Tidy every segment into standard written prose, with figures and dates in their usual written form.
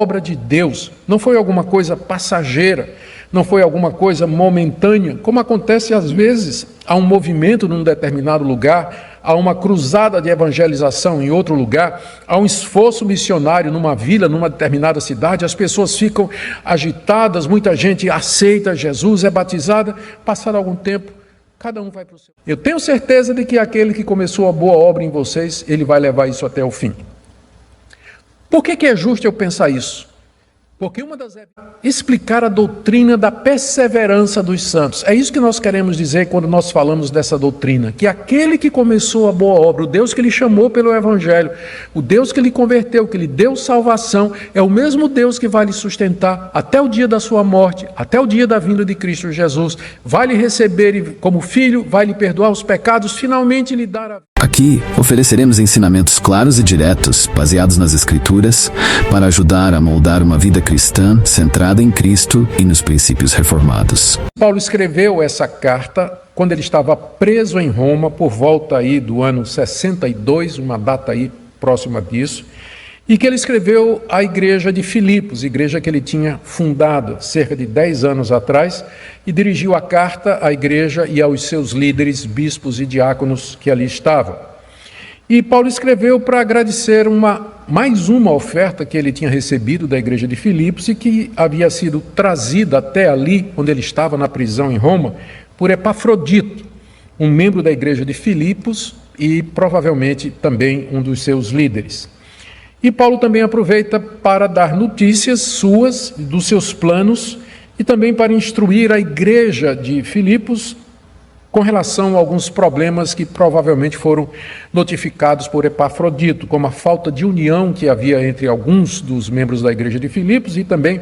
obra de Deus, não foi alguma coisa passageira, não foi alguma coisa momentânea, como acontece às vezes, há um movimento num determinado lugar, há uma cruzada de evangelização em outro lugar, há um esforço missionário numa vila, numa determinada cidade, as pessoas ficam agitadas, muita gente aceita Jesus, é batizada, passado algum tempo, cada um vai para o seu. Eu tenho certeza de que aquele que começou a boa obra em vocês, ele vai levar isso até o fim. Por que é justo eu pensar isso? Porque explicar a doutrina da perseverança dos santos. É isso que nós queremos dizer quando nós falamos dessa doutrina. Que aquele que começou a boa obra, o Deus que lhe chamou pelo Evangelho, o Deus que lhe converteu, que lhe deu salvação, é o mesmo Deus que vai lhe sustentar até o dia da sua morte, até o dia da vinda de Cristo Jesus. Vai lhe receber como filho, vai lhe perdoar os pecados, finalmente lhe dar a... Aqui ofereceremos ensinamentos claros e diretos, baseados nas Escrituras, para ajudar a moldar uma vida cristã centrada em Cristo e nos princípios reformados. Paulo escreveu essa carta quando ele estava preso em Roma, por volta aí do ano 62, uma data aí próxima disso, e que ele escreveu à igreja de Filipos, igreja que ele tinha fundado cerca de 10 anos atrás, e dirigiu a carta à igreja e aos seus líderes, bispos e diáconos que ali estavam. E Paulo escreveu para agradecer mais uma oferta que ele tinha recebido da igreja de Filipos e que havia sido trazida até ali, onde ele estava na prisão em Roma, por Epafrodito, um membro da igreja de Filipos e provavelmente também um dos seus líderes. E Paulo também aproveita para dar notícias suas, dos seus planos, e também para instruir a igreja de Filipos com relação a alguns problemas que provavelmente foram notificados por Epafrodito, como a falta de união que havia entre alguns dos membros da igreja de Filipos e também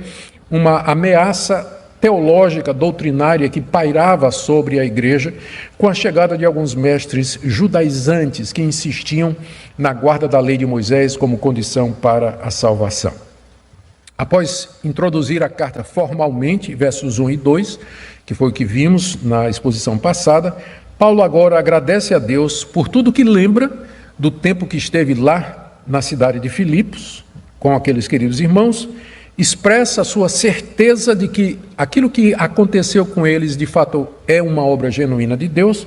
uma ameaça teológica, doutrinária que pairava sobre a igreja com a chegada de alguns mestres judaizantes que insistiam na guarda da lei de Moisés como condição para a salvação. Após introduzir a carta formalmente, versos 1 e 2, que foi o que vimos na exposição passada, Paulo agora agradece a Deus por tudo que lembra do tempo que esteve lá na cidade de Filipos, com aqueles queridos irmãos, expressa a sua certeza de que aquilo que aconteceu com eles, de fato, é uma obra genuína de Deus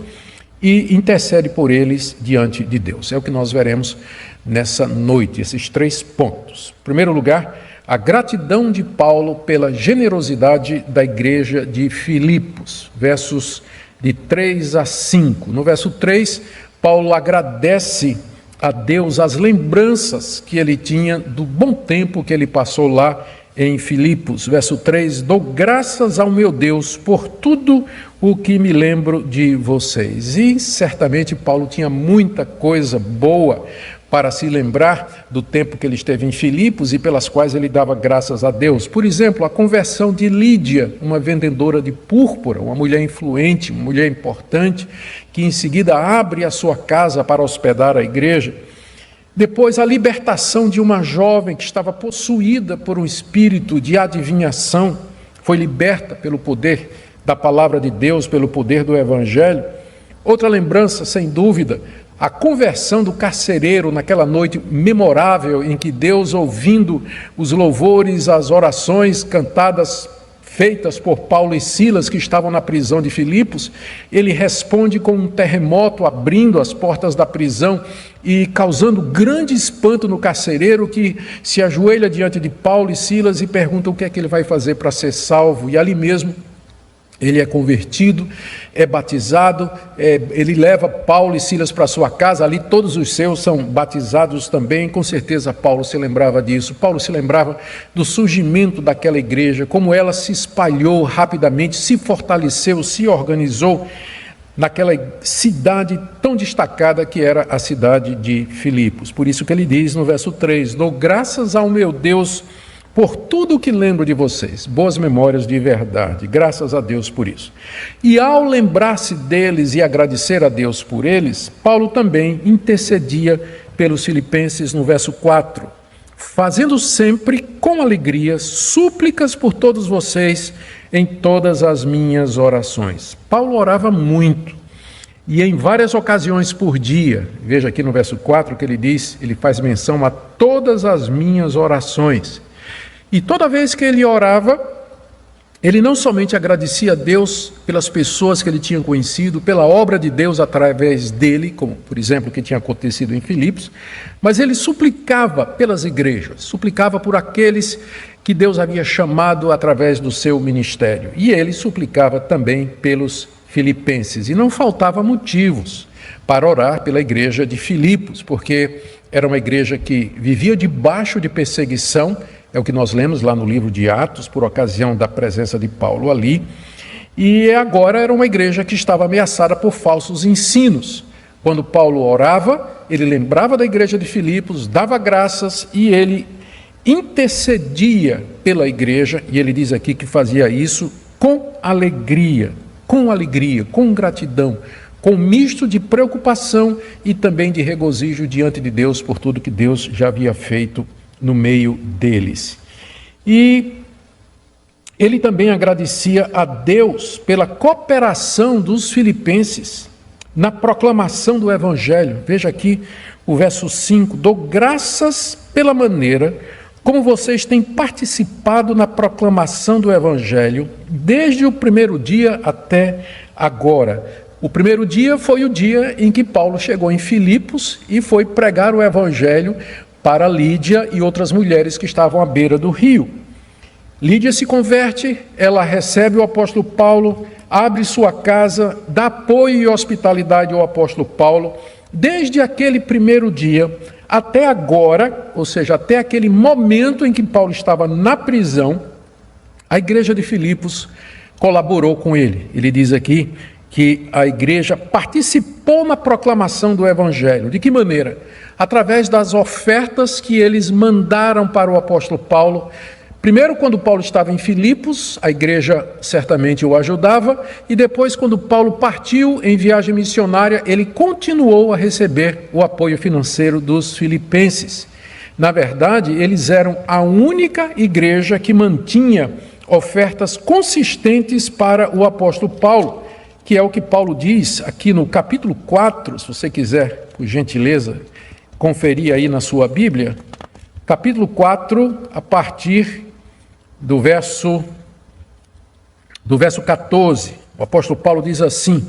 e intercede por eles diante de Deus. É o que nós veremos nessa noite, esses 3 pontos. Em primeiro lugar, a gratidão de Paulo pela generosidade da igreja de Filipos, versos de 3 a 5. No verso 3, Paulo agradece a Deus as lembranças que ele tinha do bom tempo que ele passou lá em Filipos. Verso 3, dou graças ao meu Deus por tudo o que me lembro de vocês. E certamente Paulo tinha muita coisa boa para se lembrar do tempo que ele esteve em Filipos e pelas quais ele dava graças a Deus. Por exemplo, a conversão de Lídia, uma vendedora de púrpura, uma mulher influente, uma mulher importante, que em seguida abre a sua casa para hospedar a igreja. Depois, a libertação de uma jovem que estava possuída por um espírito de adivinhação, foi liberta pelo poder da palavra de Deus, pelo poder do Evangelho. Outra lembrança, sem dúvida, a conversão do carcereiro naquela noite memorável em que Deus, ouvindo os louvores, as orações cantadas, feitas por Paulo e Silas, que estavam na prisão de Filipos, ele responde com um terremoto, abrindo as portas da prisão e causando grande espanto no carcereiro, que se ajoelha diante de Paulo e Silas e pergunta o que é que ele vai fazer para ser salvo. E ali mesmo ele é convertido, é batizado, ele leva Paulo e Silas para sua casa, ali todos os seus são batizados também, com certeza Paulo se lembrava disso. Paulo se lembrava do surgimento daquela igreja, como ela se espalhou rapidamente, se fortaleceu, se organizou naquela cidade tão destacada que era a cidade de Filipos. Por isso que ele diz no verso 3, dou graças ao meu Deus por tudo o que lembro de vocês, boas memórias de verdade, graças a Deus por isso. E ao lembrar-se deles e agradecer a Deus por eles, Paulo também intercedia pelos filipenses no verso 4, fazendo sempre com alegria súplicas por todos vocês em todas as minhas orações. Paulo orava muito e em várias ocasiões por dia. Veja aqui no verso 4 que ele diz, ele faz menção a todas as minhas orações. E toda vez que ele orava, ele não somente agradecia a Deus pelas pessoas que ele tinha conhecido, pela obra de Deus através dele, como por exemplo o que tinha acontecido em Filipos, mas ele suplicava pelas igrejas, suplicava por aqueles que Deus havia chamado através do seu ministério. E ele suplicava também pelos filipenses. E não faltava motivos para orar pela igreja de Filipos, porque era uma igreja que vivia debaixo de perseguição, é o que nós lemos lá no livro de Atos, por ocasião da presença de Paulo ali, e agora era uma igreja que estava ameaçada por falsos ensinos. Quando Paulo orava, ele lembrava da igreja de Filipos, dava graças e ele intercedia pela igreja, e ele diz aqui que fazia isso com alegria, com gratidão, com misto de preocupação e também de regozijo diante de Deus por tudo que Deus já havia feito no meio deles. E ele também agradecia a Deus pela cooperação dos filipenses na proclamação do Evangelho. Veja aqui o verso 5: dou graças pela maneira como vocês têm participado na proclamação do Evangelho desde o primeiro dia até agora. O primeiro dia foi o dia em que Paulo chegou em Filipos e foi pregar o Evangelho para Lídia e outras mulheres que estavam à beira do rio. Lídia se converte, ela recebe o apóstolo Paulo, abre sua casa, dá apoio e hospitalidade ao apóstolo Paulo. Desde aquele primeiro dia até agora, ou seja, até aquele momento em que Paulo estava na prisão, a igreja de Filipos colaborou com ele. Ele diz aqui que a igreja participou na proclamação do Evangelho. De que maneira? Através das ofertas que eles mandaram para o apóstolo Paulo. Primeiro, quando Paulo estava em Filipos, a igreja certamente o ajudava, e depois, quando Paulo partiu em viagem missionária, ele continuou a receber o apoio financeiro dos filipenses. Na verdade, eles eram a única igreja que mantinha ofertas consistentes para o apóstolo Paulo, que é o que Paulo diz aqui no capítulo 4, se você quiser, por gentileza, conferir aí na sua Bíblia, capítulo 4, a partir do verso 14, o apóstolo Paulo diz assim: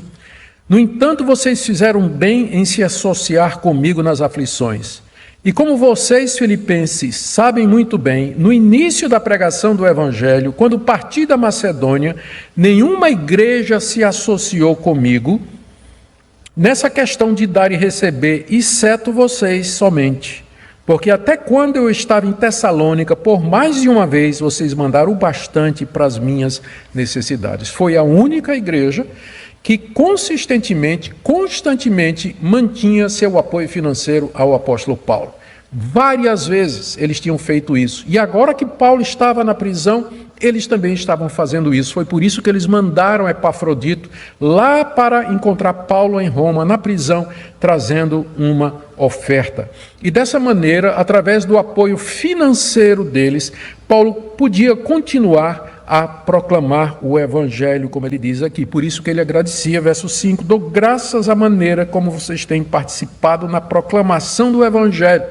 no entanto, vocês fizeram bem em se associar comigo nas aflições. E como vocês, filipenses, sabem muito bem, no início da pregação do Evangelho, quando parti da Macedônia, nenhuma igreja se associou comigo nessa questão de dar e receber, exceto vocês somente. Porque até quando eu estava em Tessalônica, por mais de uma vez, vocês mandaram o bastante para as minhas necessidades. Foi a única igreja que constantemente mantinha seu apoio financeiro ao apóstolo Paulo. Várias vezes eles tinham feito isso. E agora que Paulo estava na prisão, eles também estavam fazendo isso. Foi por isso que eles mandaram Epafrodito lá para encontrar Paulo em Roma, na prisão, trazendo uma oferta. E dessa maneira, através do apoio financeiro deles, Paulo podia continuar a proclamar o Evangelho, como ele diz aqui. Por isso que ele agradecia, verso 5, dou graças à maneira como vocês têm participado na proclamação do Evangelho.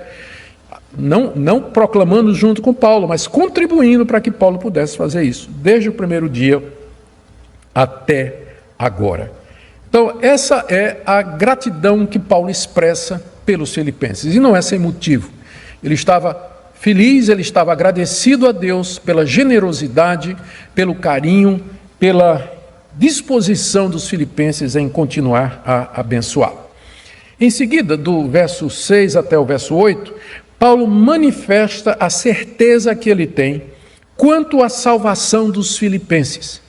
Não proclamando junto com Paulo, mas contribuindo para que Paulo pudesse fazer isso, desde o primeiro dia até agora. Então, essa é a gratidão que Paulo expressa pelos filipenses, e não é sem motivo. Ele estava feliz, ele estava agradecido a Deus pela generosidade, pelo carinho, pela disposição dos filipenses em continuar a abençoá-lo. Em seguida, do verso 6 até o verso 8, Paulo manifesta a certeza que ele tem quanto à salvação dos filipenses.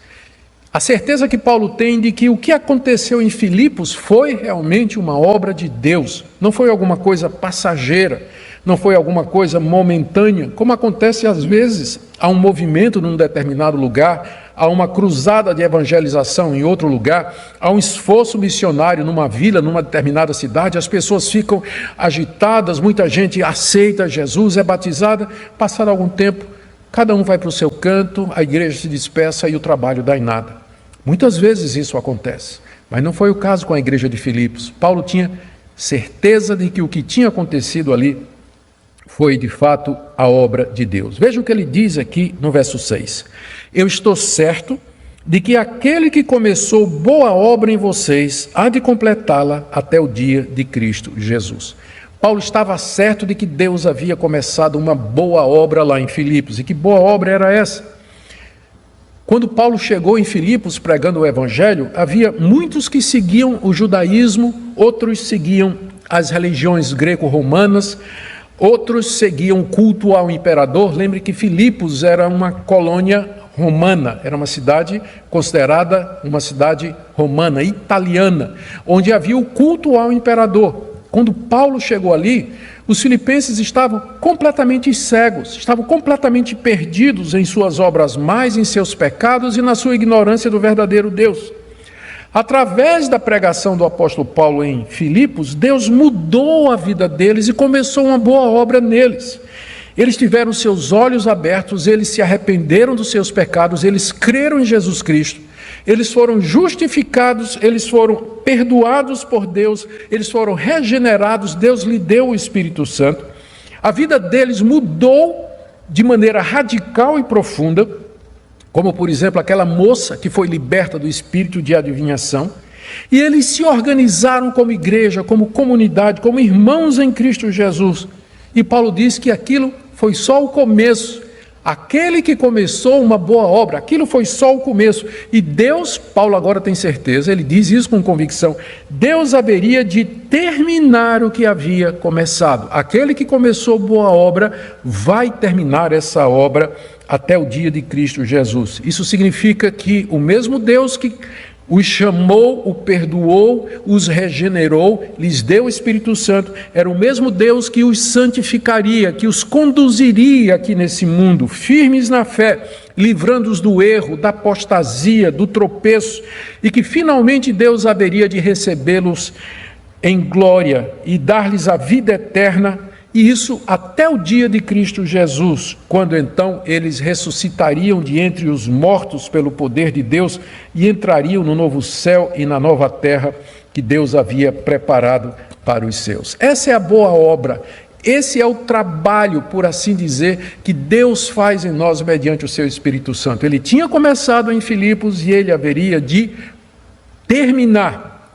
A certeza que Paulo tem de que o que aconteceu em Filipos foi realmente uma obra de Deus, não foi alguma coisa passageira, não foi alguma coisa momentânea, como acontece às vezes, há um movimento num determinado lugar, há uma cruzada de evangelização em outro lugar, há um esforço missionário numa vila, numa determinada cidade, as pessoas ficam agitadas, muita gente aceita Jesus, é batizada, passado algum tempo, cada um vai para o seu canto, a igreja se dispersa e o trabalho dá em nada. Muitas vezes isso acontece, mas não foi o caso com a igreja de Filipos. Paulo tinha certeza de que o que tinha acontecido ali foi de fato a obra de Deus. Veja o que ele diz aqui no verso 6. Eu estou certo de que aquele que começou boa obra em vocês há de completá-la até o dia de Cristo Jesus. Paulo estava certo de que Deus havia começado uma boa obra lá em Filipos. E que boa obra era essa? Quando Paulo chegou em Filipos pregando o evangelho, havia muitos que seguiam o judaísmo, outros seguiam as religiões greco-romanas, outros seguiam o culto ao imperador. Lembre que Filipos era uma colônia romana, era uma cidade considerada uma cidade romana, italiana, onde havia o culto ao imperador. Quando Paulo chegou ali, os filipenses estavam completamente cegos, estavam completamente perdidos em suas obras mais, em seus pecados e na sua ignorância do verdadeiro Deus. Através da pregação do apóstolo Paulo em Filipos, Deus mudou a vida deles e começou uma boa obra neles. Eles tiveram seus olhos abertos, eles se arrependeram dos seus pecados, eles creram em Jesus Cristo, eles foram justificados, eles foram perdoados por Deus, eles foram regenerados, Deus lhe deu o Espírito Santo. A vida deles mudou de maneira radical e profunda, como por exemplo aquela moça que foi liberta do espírito de adivinhação, e eles se organizaram como igreja, como comunidade, como irmãos em Cristo Jesus. E Paulo diz que aquilo foi só o começo. Aquele que começou uma boa obra, aquilo foi só o começo. E Deus, Paulo agora tem certeza, ele diz isso com convicção, Deus haveria de terminar o que havia começado. Aquele que começou boa obra vai terminar essa obra até o dia de Cristo Jesus. Isso significa que o mesmo Deus que os chamou, o perdoou, os regenerou, lhes deu o Espírito Santo, era o mesmo Deus que os santificaria, que os conduziria aqui nesse mundo, firmes na fé, livrando-os do erro, da apostasia, do tropeço, e que finalmente Deus haveria de recebê-los em glória e dar-lhes a vida eterna, e isso até o dia de Cristo Jesus, quando então eles ressuscitariam de entre os mortos pelo poder de Deus e entrariam no novo céu e na nova terra que Deus havia preparado para os seus. Essa é a boa obra, esse é o trabalho, por assim dizer, que Deus faz em nós mediante o seu Espírito Santo. Ele tinha começado em Filipos e ele haveria de terminar,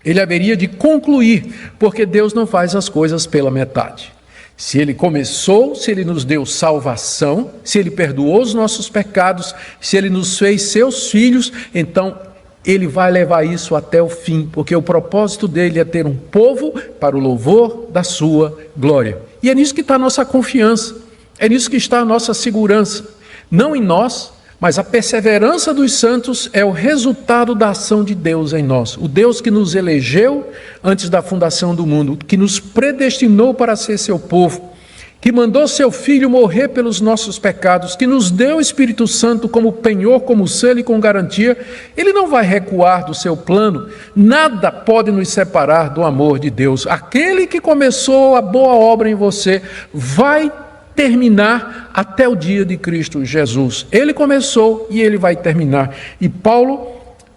ele haveria de concluir, porque Deus não faz as coisas pela metade. Se ele começou, se ele nos deu salvação, se ele perdoou os nossos pecados, se ele nos fez seus filhos, então ele vai levar isso até o fim, porque o propósito dele é ter um povo para o louvor da sua glória. E é nisso que está a nossa confiança, é nisso que está a nossa segurança, não em nós, mas a perseverança dos santos é o resultado da ação de Deus em nós. O Deus que nos elegeu antes da fundação do mundo, que nos predestinou para ser seu povo, que mandou seu Filho morrer pelos nossos pecados, que nos deu o Espírito Santo como penhor, como selo e com garantia, ele não vai recuar do seu plano. Nada pode nos separar do amor de Deus. Aquele que começou a boa obra em você vai terminar até o dia de Cristo Jesus. Ele começou e ele vai terminar. E Paulo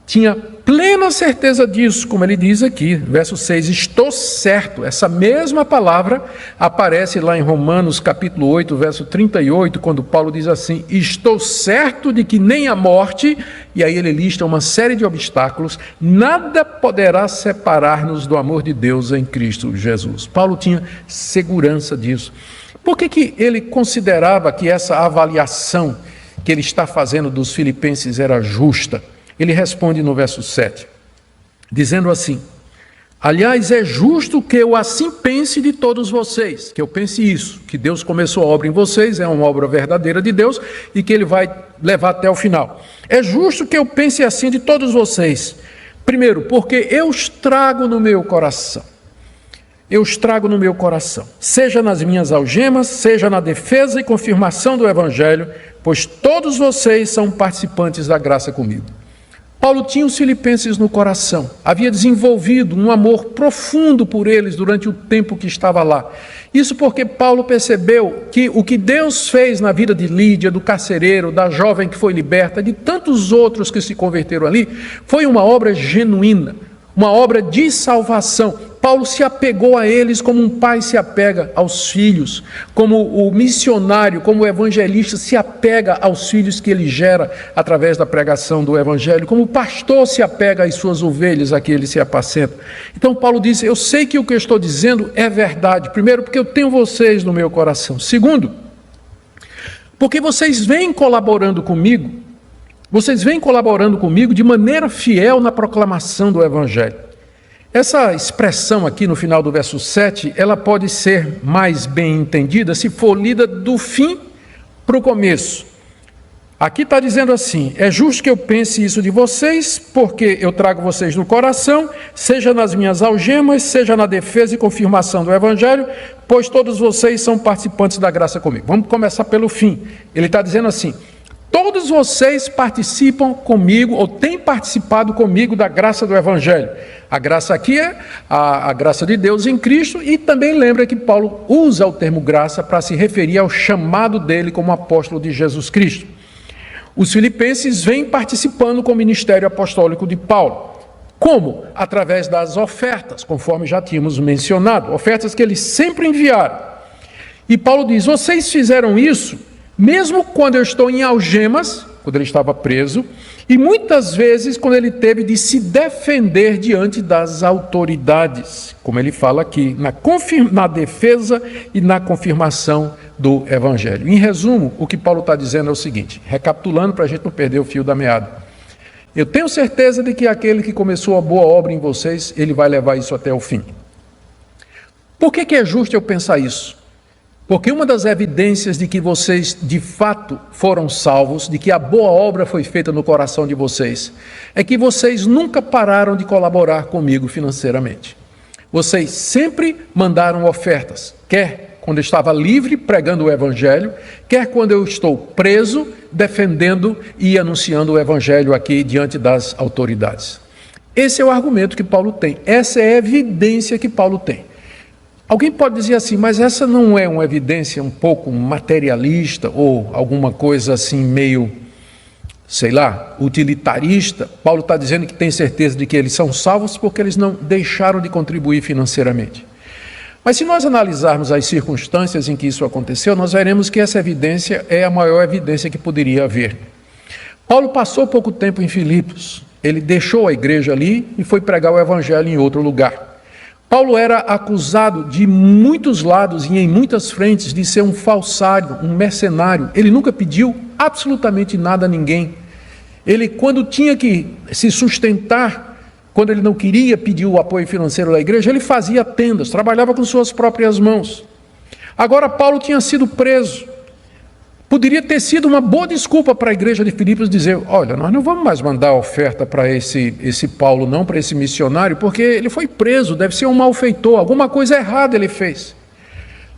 tinha plena certeza disso, como ele diz aqui, verso 6, estou certo. Essa mesma palavra aparece lá em Romanos capítulo 8, verso 38, quando Paulo diz assim, estou certo de que nem a morte, e aí ele lista uma série de obstáculos, nada poderá separar-nos do amor de Deus em Cristo Jesus. Paulo tinha segurança disso. Por que ele considerava que essa avaliação que ele está fazendo dos filipenses era justa? Ele responde no verso 7, dizendo assim, aliás, é justo que eu assim pense de todos vocês, que eu pense isso, que Deus começou a obra em vocês, é uma obra verdadeira de Deus e que ele vai levar até o final. É justo que eu pense assim de todos vocês. Primeiro, porque eu os trago no meu coração. Eu os trago no meu coração, seja nas minhas algemas, seja na defesa e confirmação do Evangelho, pois todos vocês são participantes da graça comigo. Paulo tinha os filipenses no coração, havia desenvolvido um amor profundo por eles durante o tempo que estava lá. Isso porque Paulo percebeu que o que Deus fez na vida de Lídia, do carcereiro, da jovem que foi liberta, de tantos outros que se converteram ali, foi uma obra genuína, uma obra de salvação. Paulo se apegou a eles como um pai se apega aos filhos, como o missionário, como o evangelista se apega aos filhos que ele gera através da pregação do evangelho, como o pastor se apega às suas ovelhas, a que ele se apacenta. Então Paulo disse: eu sei que o que eu estou dizendo é verdade. Primeiro, porque eu tenho vocês no meu coração. Segundo, porque vocês vêm colaborando comigo de maneira fiel na proclamação do evangelho. Essa expressão aqui no final do verso 7, ela pode ser mais bem entendida se for lida do fim para o começo. Aqui está dizendo assim: é justo que eu pense isso de vocês, porque eu trago vocês no coração, seja nas minhas algemas, seja na defesa e confirmação do evangelho, pois todos vocês são participantes da graça comigo. Vamos começar pelo fim. Ele está dizendo assim: todos vocês participam comigo, ou têm participado comigo da graça do evangelho. A graça aqui é a graça de Deus em Cristo, e também lembra que Paulo usa o termo graça para se referir ao chamado dele como apóstolo de Jesus Cristo. Os filipenses vêm participando com o ministério apostólico de Paulo. Como? Através das ofertas, conforme já tínhamos mencionado, ofertas que eles sempre enviaram. E Paulo diz: vocês fizeram isso mesmo quando eu estou em algemas, quando ele estava preso, e muitas vezes quando ele teve de se defender diante das autoridades, como ele fala aqui, na defesa e na confirmação do evangelho. Em resumo, o que Paulo está dizendo é o seguinte, recapitulando para a gente não perder o fio da meada: eu tenho certeza de que aquele que começou a boa obra em vocês, ele vai levar isso até o fim. Por que é justo eu pensar isso? Porque uma das evidências de que vocês de fato foram salvos, de que a boa obra foi feita no coração de vocês, é que vocês nunca pararam de colaborar comigo financeiramente. Vocês sempre mandaram ofertas, quer quando eu estava livre pregando o evangelho, quer quando eu estou preso defendendo e anunciando o evangelho aqui diante das autoridades. Esse é o argumento que Paulo tem, essa é a evidência que Paulo tem. Alguém pode dizer assim: mas essa não é uma evidência um pouco materialista ou alguma coisa assim meio, sei lá, utilitarista? Paulo está dizendo que tem certeza de que eles são salvos porque eles não deixaram de contribuir financeiramente. Mas se nós analisarmos as circunstâncias em que isso aconteceu, nós veremos que essa evidência é a maior evidência que poderia haver. Paulo passou pouco tempo em Filipos, ele deixou a igreja ali e foi pregar o evangelho em outro lugar. Paulo era acusado de muitos lados e em muitas frentes de ser um falsário, um mercenário. Ele nunca pediu absolutamente nada a ninguém. Ele, quando tinha que se sustentar, quando ele não queria pedir o apoio financeiro da igreja, ele fazia tendas, trabalhava com suas próprias mãos. Agora Paulo tinha sido preso. Poderia ter sido uma boa desculpa para a igreja de Filipos dizer: olha, nós não vamos mais mandar oferta para esse Paulo não, para esse missionário, porque ele foi preso, deve ser um malfeitor, alguma coisa errada ele fez.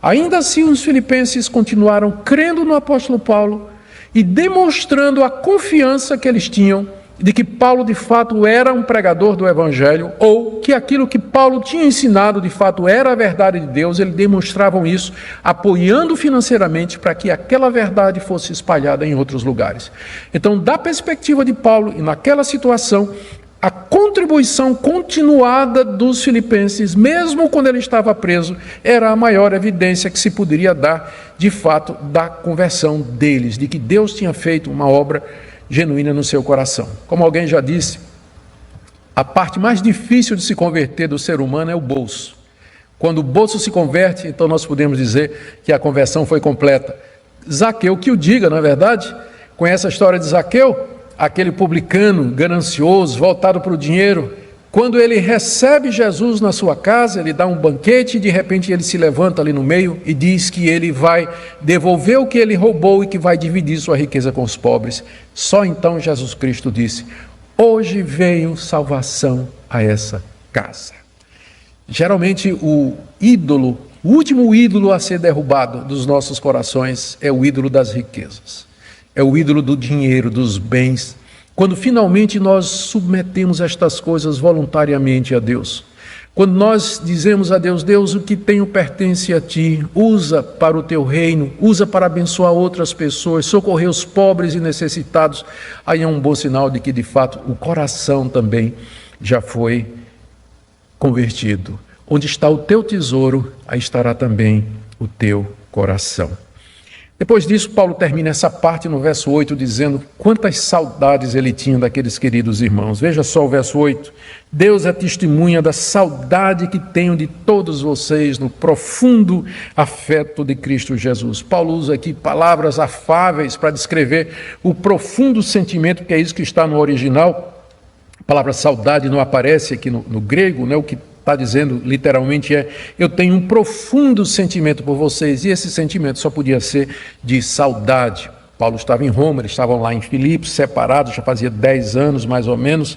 Ainda assim os filipenses continuaram crendo no apóstolo Paulo e demonstrando a confiança que eles tinham de que Paulo de fato era um pregador do evangelho, ou que aquilo que Paulo tinha ensinado de fato era a verdade de Deus. Eles demonstravam isso apoiando financeiramente para que aquela verdade fosse espalhada em outros lugares. Então, da perspectiva de Paulo e naquela situação, a contribuição continuada dos filipenses, mesmo quando ele estava preso, era a maior evidência que se poderia dar de fato da conversão deles, de que Deus tinha feito uma obra genuína no seu coração. Como alguém já disse, a parte mais difícil de se converter do ser humano é o bolso. Quando o bolso se converte, então nós podemos dizer que a conversão foi completa. Zaqueu que o diga, não é verdade? Conhece a história de Zaqueu? Aquele publicano ganancioso, voltado para o dinheiro. Quando ele recebe Jesus na sua casa, ele dá um banquete e de repente ele se levanta ali no meio e diz que ele vai devolver o que ele roubou e que vai dividir sua riqueza com os pobres. Só então Jesus Cristo disse: hoje veio salvação a essa casa. Geralmente o último ídolo a ser derrubado dos nossos corações é o ídolo das riquezas. É o ídolo do dinheiro, dos bens. Quando finalmente nós submetemos estas coisas voluntariamente a Deus, quando nós dizemos a Deus: Deus, o que tenho pertence a Ti, usa para o Teu reino, usa para abençoar outras pessoas, socorrer os pobres e necessitados, aí é um bom sinal de que de fato o coração também já foi convertido. Onde está o teu tesouro, aí estará também o teu coração. Depois disso, Paulo termina essa parte no verso 8, dizendo quantas saudades ele tinha daqueles queridos irmãos. Veja só o verso 8. Deus é testemunha da saudade que tenho de todos vocês no profundo afeto de Cristo Jesus. Paulo usa aqui palavras afáveis para descrever o profundo sentimento, que é isso que está no original. A palavra saudade não aparece aqui no grego, né? O que está dizendo literalmente é: eu tenho um profundo sentimento por vocês, e esse sentimento só podia ser de saudade. Paulo estava em Roma, eles estavam lá em Filipos, separados, já fazia 10 anos mais ou menos.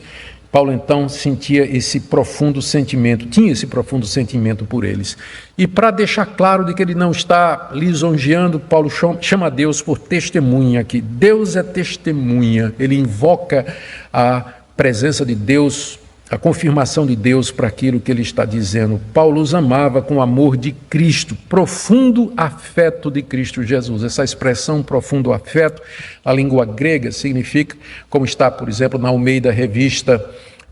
Paulo então sentia esse profundo sentimento, tinha esse profundo sentimento por eles. E para deixar claro de que ele não está lisonjeando, Paulo chama Deus por testemunha aqui. Deus é testemunha, ele invoca a presença de Deus, a confirmação de Deus para aquilo que ele está dizendo. Paulo os amava com o amor de Cristo, profundo afeto de Cristo Jesus. Essa expressão profundo afeto, a língua grega significa, como está, por exemplo, na Almeida Revista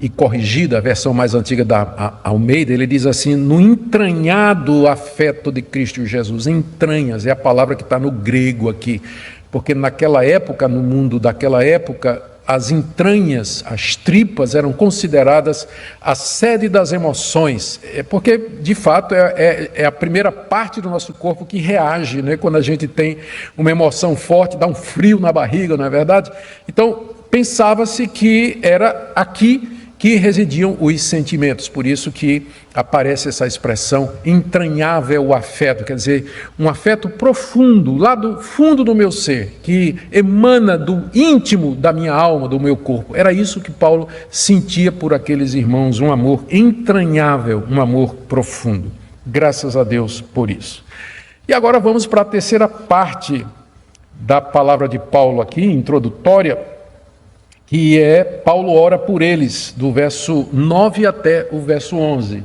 e Corrigida, a versão mais antiga da Almeida, ele diz assim: no entranhado afeto de Cristo Jesus. Entranhas é a palavra que está no grego aqui, porque naquela época, no mundo daquela época, as entranhas, as tripas eram consideradas a sede das emoções, porque de fato é a primeira parte do nosso corpo que reage, né? Quando a gente tem uma emoção forte, dá um frio na barriga, não é verdade? Então pensava-se que era aqui que residiam os sentimentos, por isso que aparece essa expressão entranhável afeto, quer dizer, um afeto profundo, lá do fundo do meu ser, que emana do íntimo da minha alma, do meu corpo. Era isso que Paulo sentia por aqueles irmãos, um amor entranhável, um amor profundo. Graças a Deus por isso. E agora vamos para a terceira parte da palavra de Paulo aqui, introdutória, que é Paulo ora por eles, do verso 9 até o verso 11.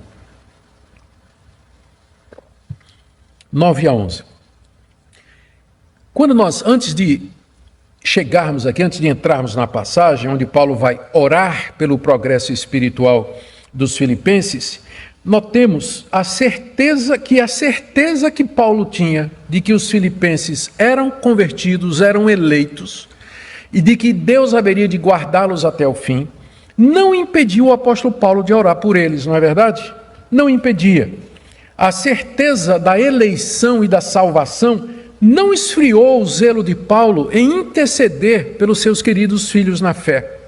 9 a 11. Quando nós, antes de chegarmos aqui, antes de entrarmos na passagem, onde Paulo vai orar pelo progresso espiritual dos filipenses, notemos a certeza que Paulo tinha de que os filipenses eram convertidos, eram eleitos, e de que Deus haveria de guardá-los até o fim, não impediu o apóstolo Paulo de orar por eles, não é verdade? Não impedia. A certeza da eleição e da salvação não esfriou o zelo de Paulo em interceder pelos seus queridos filhos na fé.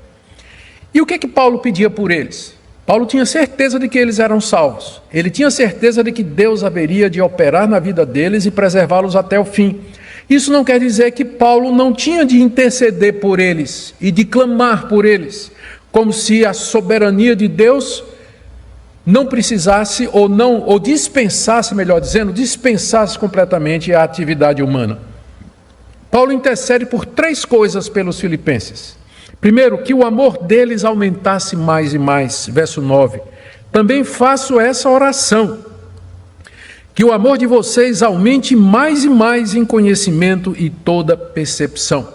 E o que Paulo pedia por eles? Paulo tinha certeza de que eles eram salvos. Ele tinha certeza de que Deus haveria de operar na vida deles e preservá-los até o fim. Isso não quer dizer que Paulo não tinha de interceder por eles e de clamar por eles, como se a soberania de Deus não precisasse ou dispensasse, melhor dizendo, dispensasse completamente a atividade humana. Paulo intercede por 3 coisas pelos filipenses. Primeiro, que o amor deles aumentasse mais e mais, verso 9. Também faço essa oração, que o amor de vocês aumente mais e mais em conhecimento e toda percepção.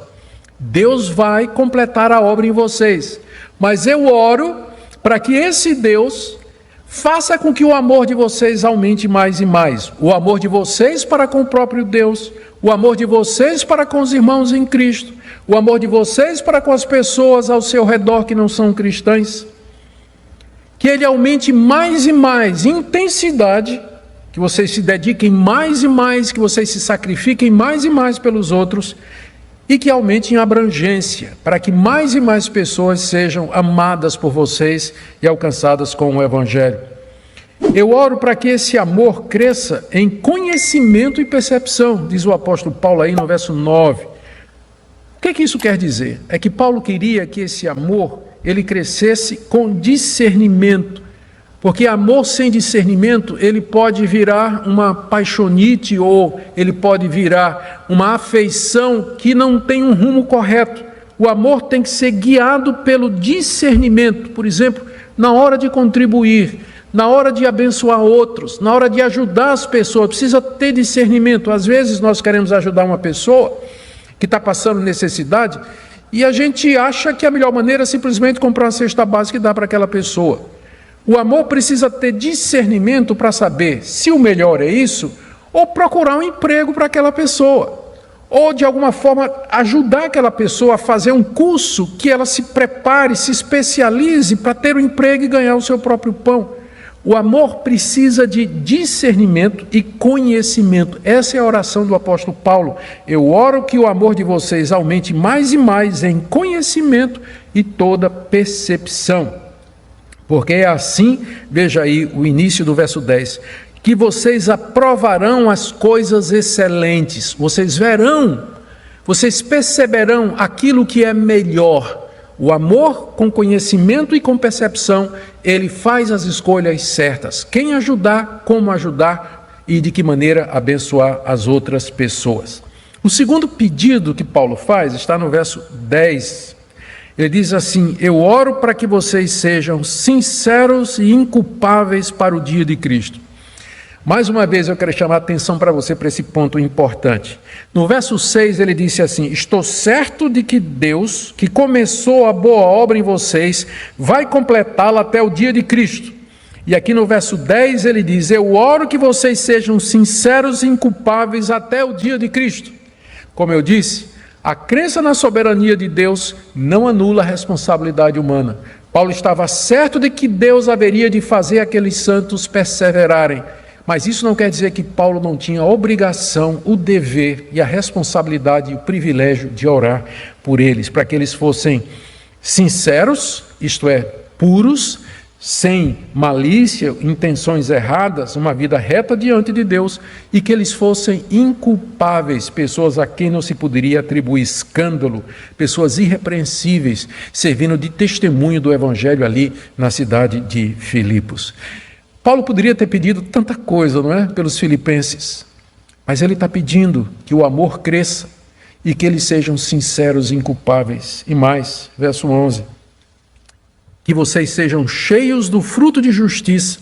Deus vai completar a obra em vocês, mas eu oro para que esse Deus faça com que o amor de vocês aumente mais e mais. O amor de vocês para com o próprio Deus, o amor de vocês para com os irmãos em Cristo, o amor de vocês para com as pessoas ao seu redor que não são cristãs. Que ele aumente mais e mais em intensidade, que vocês se dediquem mais e mais, que vocês se sacrifiquem mais e mais pelos outros, e que aumente em abrangência, para que mais e mais pessoas sejam amadas por vocês e alcançadas com o Evangelho. Eu oro para que esse amor cresça em conhecimento e percepção, diz o apóstolo Paulo aí no verso 9. O que isso quer dizer? É que Paulo queria que esse amor, ele crescesse com discernimento, porque amor sem discernimento, ele pode virar uma paixonite ou ele pode virar uma afeição que não tem um rumo correto. O amor tem que ser guiado pelo discernimento, por exemplo, na hora de contribuir, na hora de abençoar outros, na hora de ajudar as pessoas, precisa ter discernimento. Às vezes nós queremos ajudar uma pessoa que está passando necessidade e a gente acha que a melhor maneira é simplesmente comprar uma cesta básica e dar para aquela pessoa. O amor precisa ter discernimento para saber se o melhor é isso, ou procurar um emprego para aquela pessoa, ou de alguma forma ajudar aquela pessoa a fazer um curso que ela se prepare, se especialize para ter um emprego e ganhar o seu próprio pão. O amor precisa de discernimento e conhecimento. Essa é a oração do apóstolo Paulo. Eu oro que o amor de vocês aumente mais e mais em conhecimento e toda percepção. Porque é assim, veja aí o início do verso 10, que vocês aprovarão as coisas excelentes, vocês verão, vocês perceberão aquilo que é melhor. O amor com conhecimento e com percepção, ele faz as escolhas certas. Quem ajudar, como ajudar e de que maneira abençoar as outras pessoas. O segundo pedido que Paulo faz está no verso 10. Ele diz assim: eu oro para que vocês sejam sinceros e inculpáveis para o dia de Cristo. Mais uma vez eu quero chamar a atenção para você para esse ponto importante. No verso 6 ele disse assim: estou certo de que Deus, que começou a boa obra em vocês, vai completá-la até o dia de Cristo. E aqui no verso 10 ele diz: eu oro que vocês sejam sinceros e inculpáveis até o dia de Cristo. Como eu disse, a crença na soberania de Deus não anula a responsabilidade humana. Paulo estava certo de que Deus haveria de fazer aqueles santos perseverarem. Mas isso não quer dizer que Paulo não tinha a obrigação, o dever e a responsabilidade e o privilégio de orar por eles, para que eles fossem sinceros, isto é, puros, sem malícia, intenções erradas, uma vida reta diante de Deus, e que eles fossem inculpáveis, pessoas a quem não se poderia atribuir escândalo, pessoas irrepreensíveis, servindo de testemunho do Evangelho ali na cidade de Filipos. Paulo poderia ter pedido tanta coisa, não é? Pelos filipenses, mas ele está pedindo que o amor cresça e que eles sejam sinceros e inculpáveis. E mais, verso 11, que vocês sejam cheios do fruto de justiça,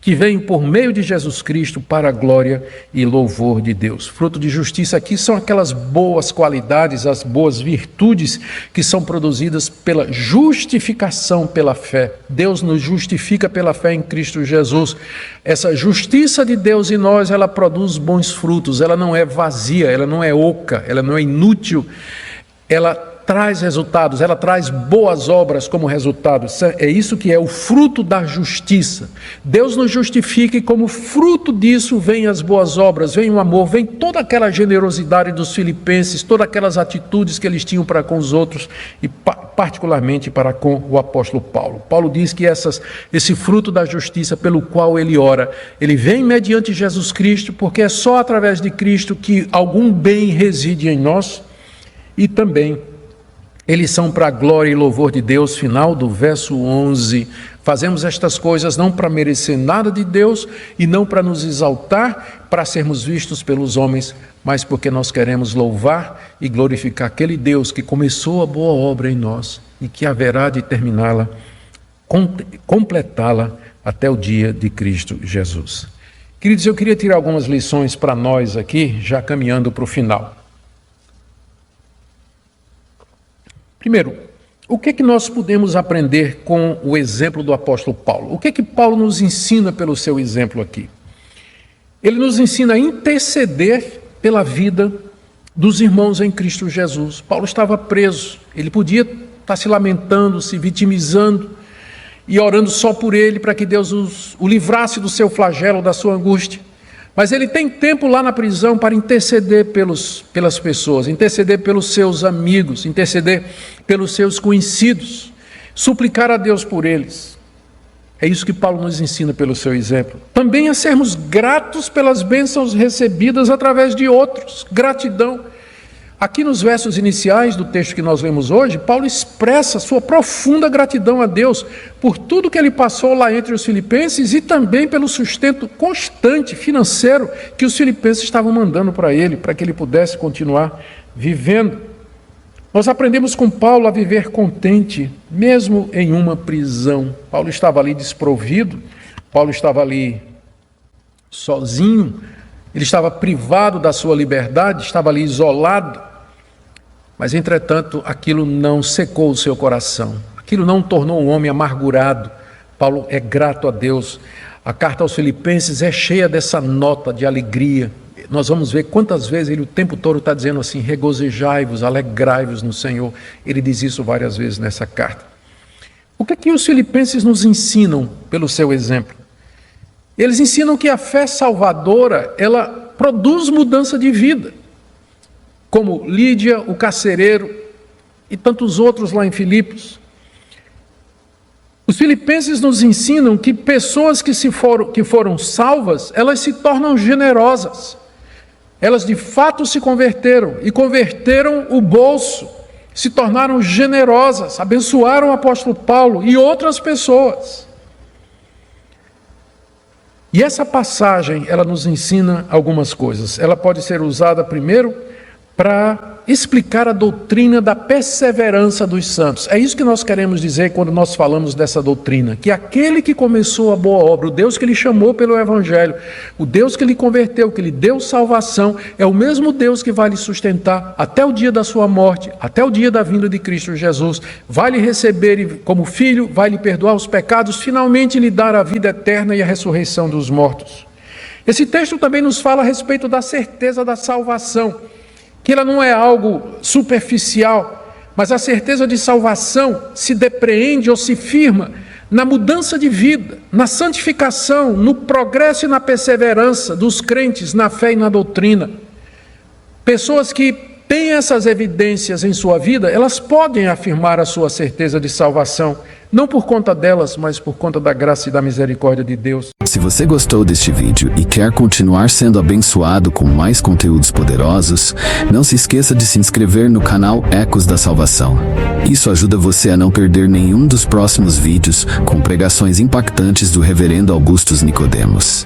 que vem por meio de Jesus Cristo para a glória e louvor de Deus. Fruto de justiça aqui são aquelas boas qualidades, as boas virtudes que são produzidas pela justificação pela fé. Deus nos justifica pela fé em Cristo Jesus. Essa justiça de Deus em nós, ela produz bons frutos, ela não é vazia, ela não é oca, ela não é inútil, ela traz resultados, ela traz boas obras como resultado. É isso que é o fruto da justiça. Deus nos justifica e como fruto disso vem as boas obras, vem o amor, vem toda aquela generosidade dos filipenses, todas aquelas atitudes que eles tinham para com os outros e particularmente para com o apóstolo Paulo. Paulo diz que esse fruto da justiça pelo qual ele ora, ele vem mediante Jesus Cristo, porque é só através de Cristo que algum bem reside em nós, e também eles são para a glória e louvor de Deus. Final do verso 11. Fazemos estas coisas não para merecer nada de Deus e não para nos exaltar, para sermos vistos pelos homens, mas porque nós queremos louvar e glorificar aquele Deus que começou a boa obra em nós e que haverá de terminá-la, completá-la até o dia de Cristo Jesus. Queridos, eu queria tirar algumas lições para nós aqui, já caminhando para o final. Primeiro, o que é que nós podemos aprender com o exemplo do apóstolo Paulo? O que é que Paulo nos ensina pelo seu exemplo aqui? Ele nos ensina a interceder pela vida dos irmãos em Cristo Jesus. Paulo estava preso, ele podia estar se lamentando, se vitimizando e orando só por ele, para que Deus o livrasse do seu flagelo, da sua angústia. Mas ele tem tempo lá na prisão para interceder pelas pessoas, interceder pelos seus amigos, interceder pelos seus conhecidos, suplicar a Deus por eles. É isso que Paulo nos ensina pelo seu exemplo. Também a sermos gratos pelas bênçãos recebidas através de outros. Gratidão. Aqui nos versos iniciais do texto que nós lemos hoje, Paulo expressa sua profunda gratidão a Deus por tudo que ele passou lá entre os filipenses e também pelo sustento constante financeiro que os filipenses estavam mandando para ele, para que ele pudesse continuar vivendo. Nós aprendemos com Paulo a viver contente, mesmo em uma prisão. Paulo estava ali desprovido, Paulo estava ali sozinho, ele estava privado da sua liberdade, estava ali isolado, mas entretanto aquilo não secou o seu coração, aquilo não tornou um homem amargurado, Paulo é grato a Deus. A carta aos Filipenses é cheia dessa nota de alegria. Nós vamos ver quantas vezes ele o tempo todo está dizendo assim: regozijai-vos, alegrai-vos no Senhor. Ele diz isso várias vezes nessa carta. O que é que os filipenses nos ensinam pelo seu exemplo? Eles ensinam que a fé salvadora, ela produz mudança de vida. Como Lídia, o carcereiro e tantos outros lá em Filipos. Os filipenses nos ensinam que pessoas que foram salvas, elas se tornam generosas. Elas de fato se converteram e converteram o bolso, se tornaram generosas, abençoaram o apóstolo Paulo e outras pessoas. E essa passagem, ela nos ensina algumas coisas. Ela pode ser usada primeiro para explicar a doutrina da perseverança dos santos. É isso que nós queremos dizer quando nós falamos dessa doutrina, que aquele que começou a boa obra, o Deus que lhe chamou pelo Evangelho, o Deus que lhe converteu, que lhe deu salvação, é o mesmo Deus que vai lhe sustentar até o dia da sua morte, até o dia da vinda de Cristo Jesus, vai lhe receber como filho, vai lhe perdoar os pecados, finalmente lhe dar a vida eterna e a ressurreição dos mortos. Esse texto também nos fala a respeito da certeza da salvação, que ela não é algo superficial, mas a certeza de salvação se depreende ou se firma na mudança de vida, na santificação, no progresso e na perseverança dos crentes na fé e na doutrina. Pessoas que têm essas evidências em sua vida, elas podem afirmar a sua certeza de salvação, não por conta delas, mas por conta da graça e da misericórdia de Deus. Se você gostou deste vídeo e quer continuar sendo abençoado com mais conteúdos poderosos, não se esqueça de se inscrever no canal Ecos da Salvação. Isso ajuda você a não perder nenhum dos próximos vídeos com pregações impactantes do Reverendo Augustus Nicodemos.